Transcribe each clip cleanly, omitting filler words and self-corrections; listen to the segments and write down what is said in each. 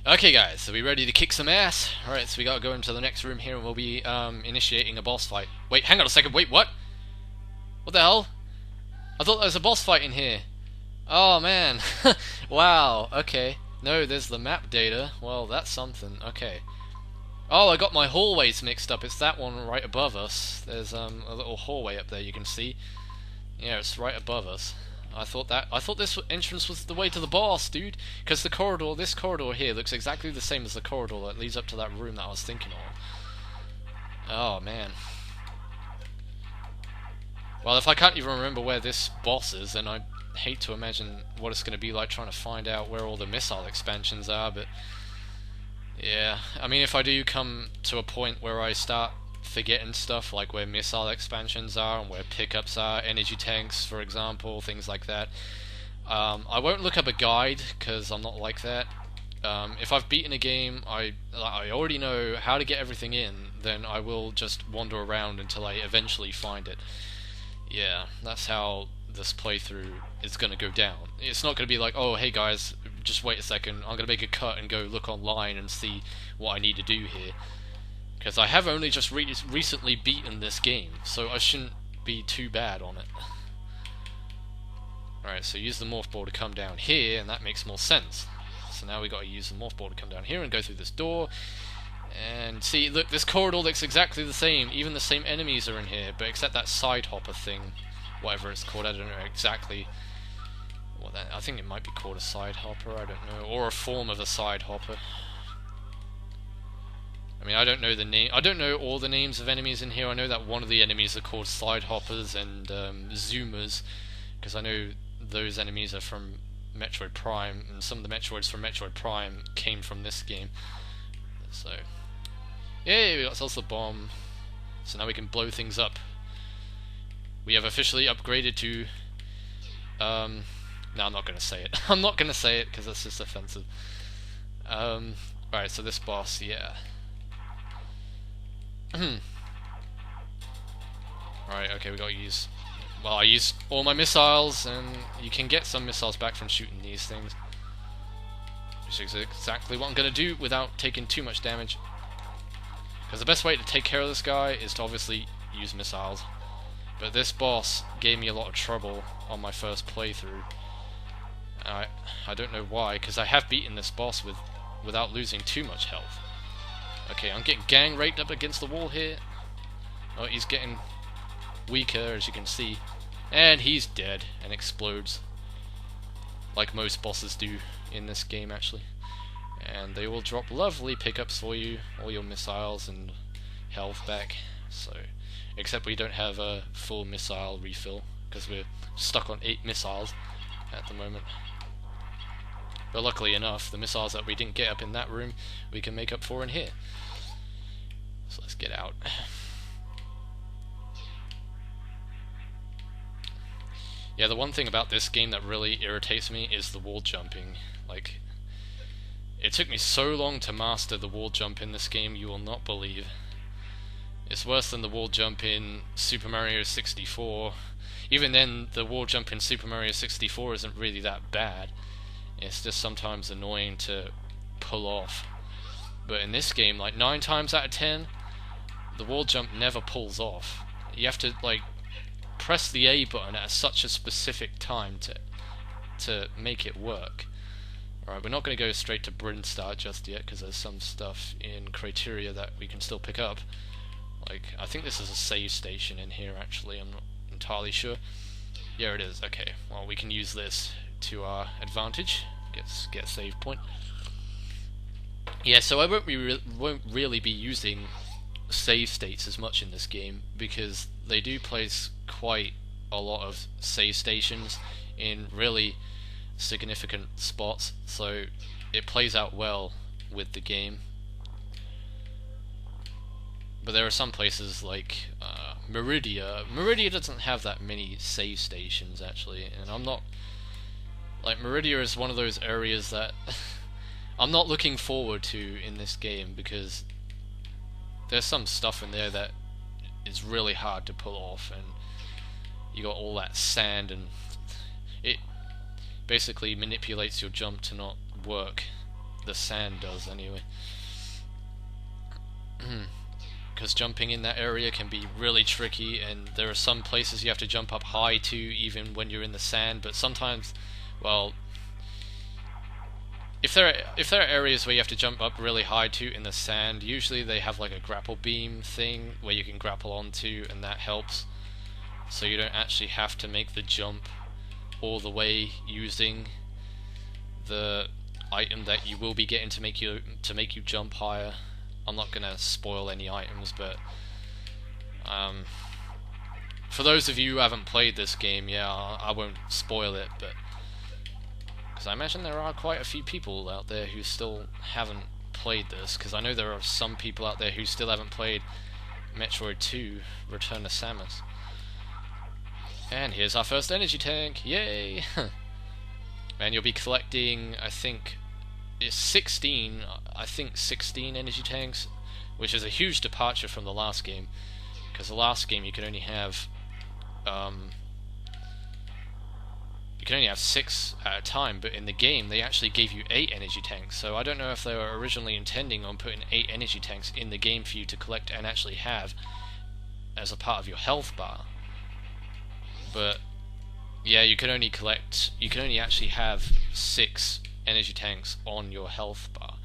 Okay guys, so we ready to kick some ass? Alright, so we gotta go into the next room here and we'll be initiating a boss fight. Wait, hang on a second, wait, what? What the hell? I thought there was a boss fight in here. Oh man. Wow, okay. No, there's the map data. Well, that's something. Okay. Oh, I got my hallways mixed up. It's that one right above us. There's a little hallway up there you can see. Yeah, it's right above us. I thought this entrance was the way to the boss, dude. Because this corridor here looks exactly the same as the corridor that leads up to that room that I was thinking of. Oh man. Well, if I can't even remember where this boss is, then I hate to imagine what it's going to be like trying to find out where all the missile expansions are. But yeah, I mean, if I do come to a point where I start forgetting stuff like where missile expansions are and where pickups are, energy tanks for example, things like that, I won't look up a guide because I'm not like that. If I've beaten a game, I already know how to get everything in, then I will just wander around until I eventually find it. Yeah, that's how this playthrough is going to go down. It's not going to be like, oh hey guys, just wait a second, I'm going to make a cut and go look online and see what I need to do here. Because I have only just recently beaten this game, so I shouldn't be too bad on it. Alright, so use the Morph Ball to come down here, and that makes more sense. So now we got to use the Morph Ball to come down here and go through this door. And see, look, this corridor looks exactly the same. Even the same enemies are in here, but except that side hopper thing, whatever it's called, I don't know exactly what that. I think it might be called a side hopper, I don't know, or a form of a side hopper. I mean, I don't know the name. I don't know all the names of enemies in here. I know that one of the enemies are called side hoppers and zoomers, because I know those enemies are from Metroid Prime, and some of the Metroids from Metroid Prime came from this game. So, yay, we got salsa bomb. So now we can blow things up. We have officially upgraded to. No, I'm not gonna say it. I'm not gonna say it because that's just offensive. Alright, so this boss, yeah. Right, okay, we gotta use. Well, I used all my missiles, and you can get some missiles back from shooting these things. Which is exactly what I'm gonna do without taking too much damage. Because the best way to take care of this guy is to obviously use missiles. But this boss gave me a lot of trouble on my first playthrough. I don't know why, because I have beaten this boss without losing too much health. Okay, I'm getting gang raped up against the wall here. Oh, he's getting weaker, as you can see. And he's dead and explodes. Like most bosses do in this game, actually. And they will drop lovely pickups for you, all your missiles and health back. So, except we don't have a full missile refill, because we're stuck on 8 missiles at the moment. But luckily enough, the missiles that we didn't get up in that room, we can make up for in here. So let's get out. Yeah, the one thing about this game that really irritates me is the wall jumping. Like, it took me so long to master the wall jump in this game, you will not believe. It's worse than the wall jump in Super Mario 64. Even then, the wall jump in Super Mario 64 isn't really that bad. It's just sometimes annoying to pull off. But in this game, like 9 times out of 10, the wall jump never pulls off. You have to, like, press the A button at such a specific time to make it work. Alright, we're not going to go straight to Brinstar just yet, because there's some stuff in Crateria that we can still pick up. Like, I think this is a save station in here, actually, I'm not entirely sure. Yeah, it is. Okay, well, we can use this to our advantage. Get a save point. Yeah, so I won't really be using save states as much in this game, because they do place quite a lot of save stations in really significant spots, so it plays out well with the game. But there are some places like Meridia. Meridia doesn't have that many save stations, actually, and I'm not... Like, Meridia is one of those areas that I'm not looking forward to in this game, because there's some stuff in there that is really hard to pull off, and you got all that sand, and it basically manipulates your jump to not work the sand does anyway. Because jumping in that area can be really tricky, and there are some places you have to jump up high to even when you're in the sand, but sometimes, well, if there are areas where you have to jump up really high to in the sand, usually they have like a grapple beam thing where you can grapple onto, and that helps, so you don't actually have to make the jump all the way using the item that you will be getting to make you jump higher. I'm not gonna spoil any items, but for those of you who haven't played this game, yeah, I won't spoil it, but because I imagine there are quite a few people out there who still haven't played this, because I know there are some people out there who still haven't played Metroid 2 Return to Samus. And here's our first energy tank, yay! And you'll be collecting, I think it's 16 energy tanks, which is a huge departure from the last game, because the last game you could only have 6 at a time, but in the game they actually gave you 8 energy tanks, so I don't know if they were originally intending on putting 8 energy tanks in the game for you to collect and actually have as a part of your health bar. But yeah, you can only actually have 6 energy tanks on your health bar,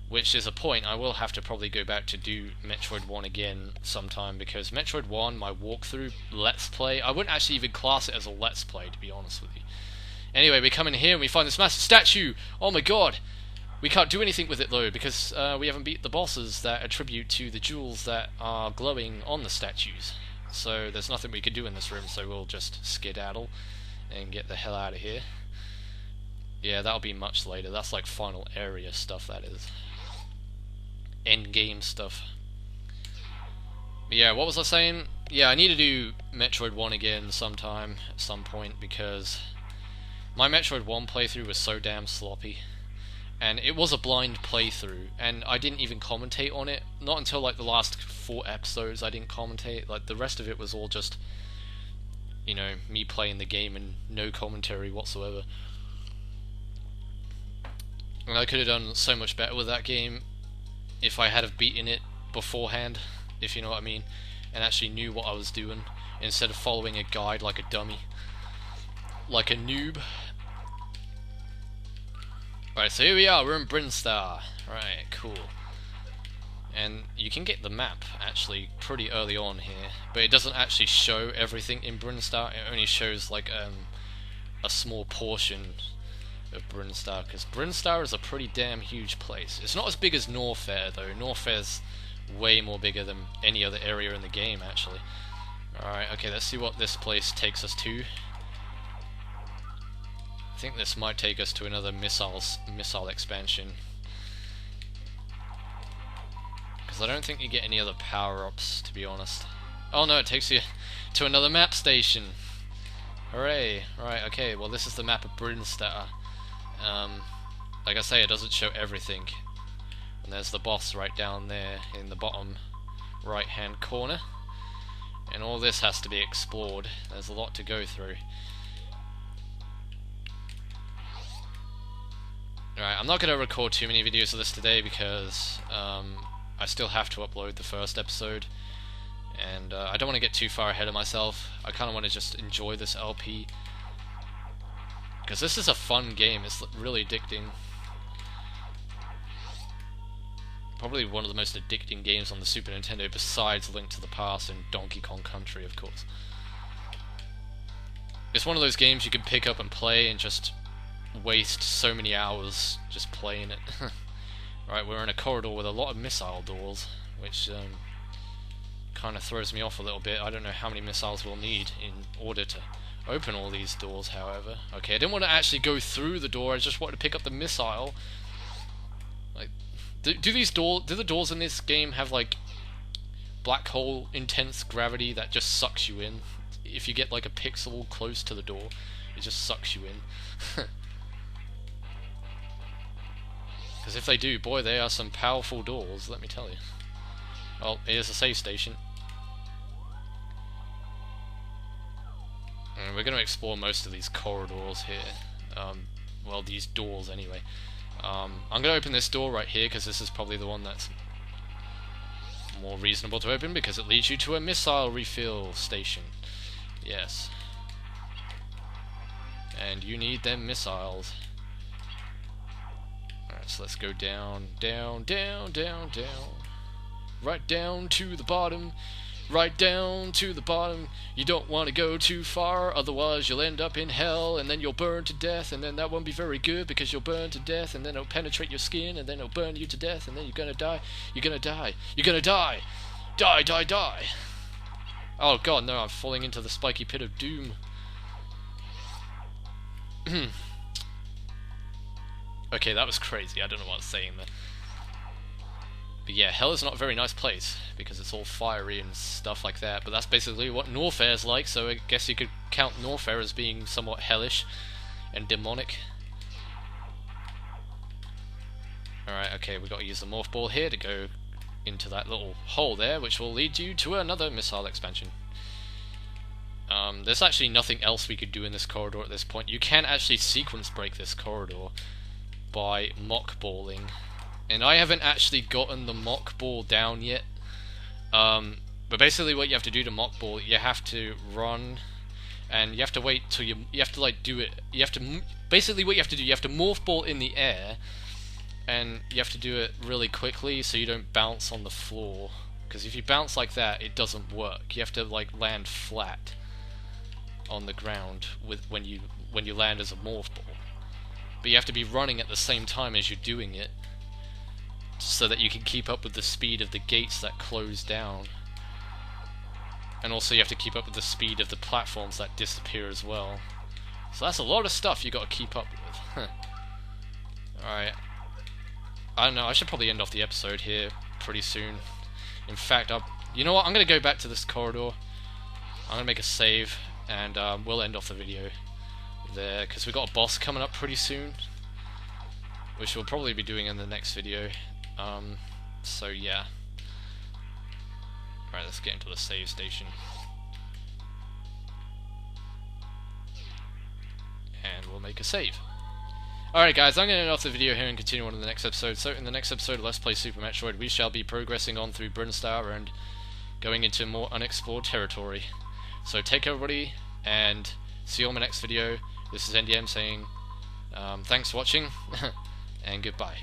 which is a point I will have to probably go back to do Metroid 1 again sometime, because Metroid 1, my walkthrough Let's Play, I wouldn't actually even class it as a Let's Play, to be honest with you. Anyway, we come in here and we find this massive statue. Oh my god! We can't do anything with it though, because we haven't beat the bosses that attribute to the jewels that are glowing on the statues. So there's nothing we can do in this room, so we'll just skedaddle and get the hell out of here. Yeah, that'll be much later. That's like final area stuff, that is. End game stuff. But yeah, what was I saying? Yeah, I need to do Metroid 1 again sometime, at some point, because my Metroid 1 playthrough was so damn sloppy. And it was a blind playthrough, and I didn't even commentate on it. Not until like the last 4 episodes I didn't commentate. Like the rest of it was all just, you know, me playing the game and no commentary whatsoever. And I could have done so much better with that game if I had have beaten it beforehand, if you know what I mean, and actually knew what I was doing, instead of following a guide like a dummy, like a noob. Right, so here we are, we're in Brinstar. Right, cool. And you can get the map actually pretty early on here, but it doesn't actually show everything in Brinstar. It only shows like a small portion of Brinstar, because Brinstar is a pretty damn huge place. It's not as big as Norfair though. Norfair's way more bigger than any other area in the game actually. Alright, okay, let's see what this place takes us to. I think this might take us to another missile expansion, because I don't think you get any other power-ups, to be honest. Oh no, it takes you to another map station. Hooray! Right, okay, well this is the map of Brinstar. Like I say, it doesn't show everything. And there's the boss right down there in the bottom right hand corner. And all this has to be explored. There's a lot to go through. Alright, I'm not going to record too many videos of this today because I still have to upload the first episode. And I don't want to get too far ahead of myself. I kind of want to just enjoy this LP, because this is a fun game. It's really addicting. Probably one of the most addicting games on the Super Nintendo, besides Link to the Past and Donkey Kong Country, of course. It's one of those games you can pick up and play and just waste so many hours just playing it. Right, we're in a corridor with a lot of missile doors, which kind of throws me off a little bit. I don't know how many missiles we'll need in order to open all these doors, however. Okay, I didn't want to actually go through the door, I just wanted to pick up the missile. Like, do the doors in this game have like black hole intense gravity that just sucks you in? If you get like a pixel close to the door, it just sucks you in. Because if they do, boy, they are some powerful doors, let me tell you. Well, here's a save station. And we're going to explore most of these corridors here. Well, these doors anyway. I'm going to open this door right here, because this is probably the one that's more reasonable to open, because it leads you to a missile refill station. Yes. And you need them missiles. Alright, so let's go down, down, down, down, down. Right down to the bottom. Right down to the bottom. You don't want to go too far, otherwise you'll end up in hell, and then you'll burn to death, and then that won't be very good, because you'll burn to death, and then it'll penetrate your skin, and then it'll burn you to death, and then you're gonna die. You're gonna die. You're gonna die. Die, die, die. Oh god, no, I'm falling into the spiky pit of doom. Okay, that was crazy. I don't know what I was saying there. But yeah, hell is not a very nice place, because it's all fiery and stuff like that, but that's basically what Norfair is like, so I guess you could count Norfair as being somewhat hellish and demonic. Alright, okay, we've got to use the Morph Ball here to go into that little hole there, which will lead you to another missile expansion. There's actually nothing else we could do in this corridor at this point. You can actually sequence break this corridor by mock balling. And I haven't actually gotten the mock ball down yet. But basically what you have to do to mock ball, you have to run, and you have to wait till you have to like do it. You have to basically what you have to do, you have to morph ball in the air, and you have to do it really quickly so you don't bounce on the floor. Because if you bounce like that, it doesn't work. You have to like land flat on the ground when you land as a morph ball. But you have to be running at the same time as you're doing it, so that you can keep up with the speed of the gates that close down. And also you have to keep up with the speed of the platforms that disappear as well. So that's a lot of stuff you got to keep up with. Alright. I don't know, I should probably end off the episode here pretty soon. In fact, you know what, I'm going to go back to this corridor. I'm going to make a save, and we'll end off the video there, because we've got a boss coming up pretty soon, which we'll probably be doing in the next video. So yeah. Alright, let's get into the save station. And we'll make a save. Alright guys, I'm going to end off the video here and continue on to the next episode. So in the next episode of Let's Play Super Metroid, we shall be progressing on through Brinstar and going into more unexplored territory. So take care everybody, and see you on my next video. This is NDM saying, thanks for watching, and goodbye.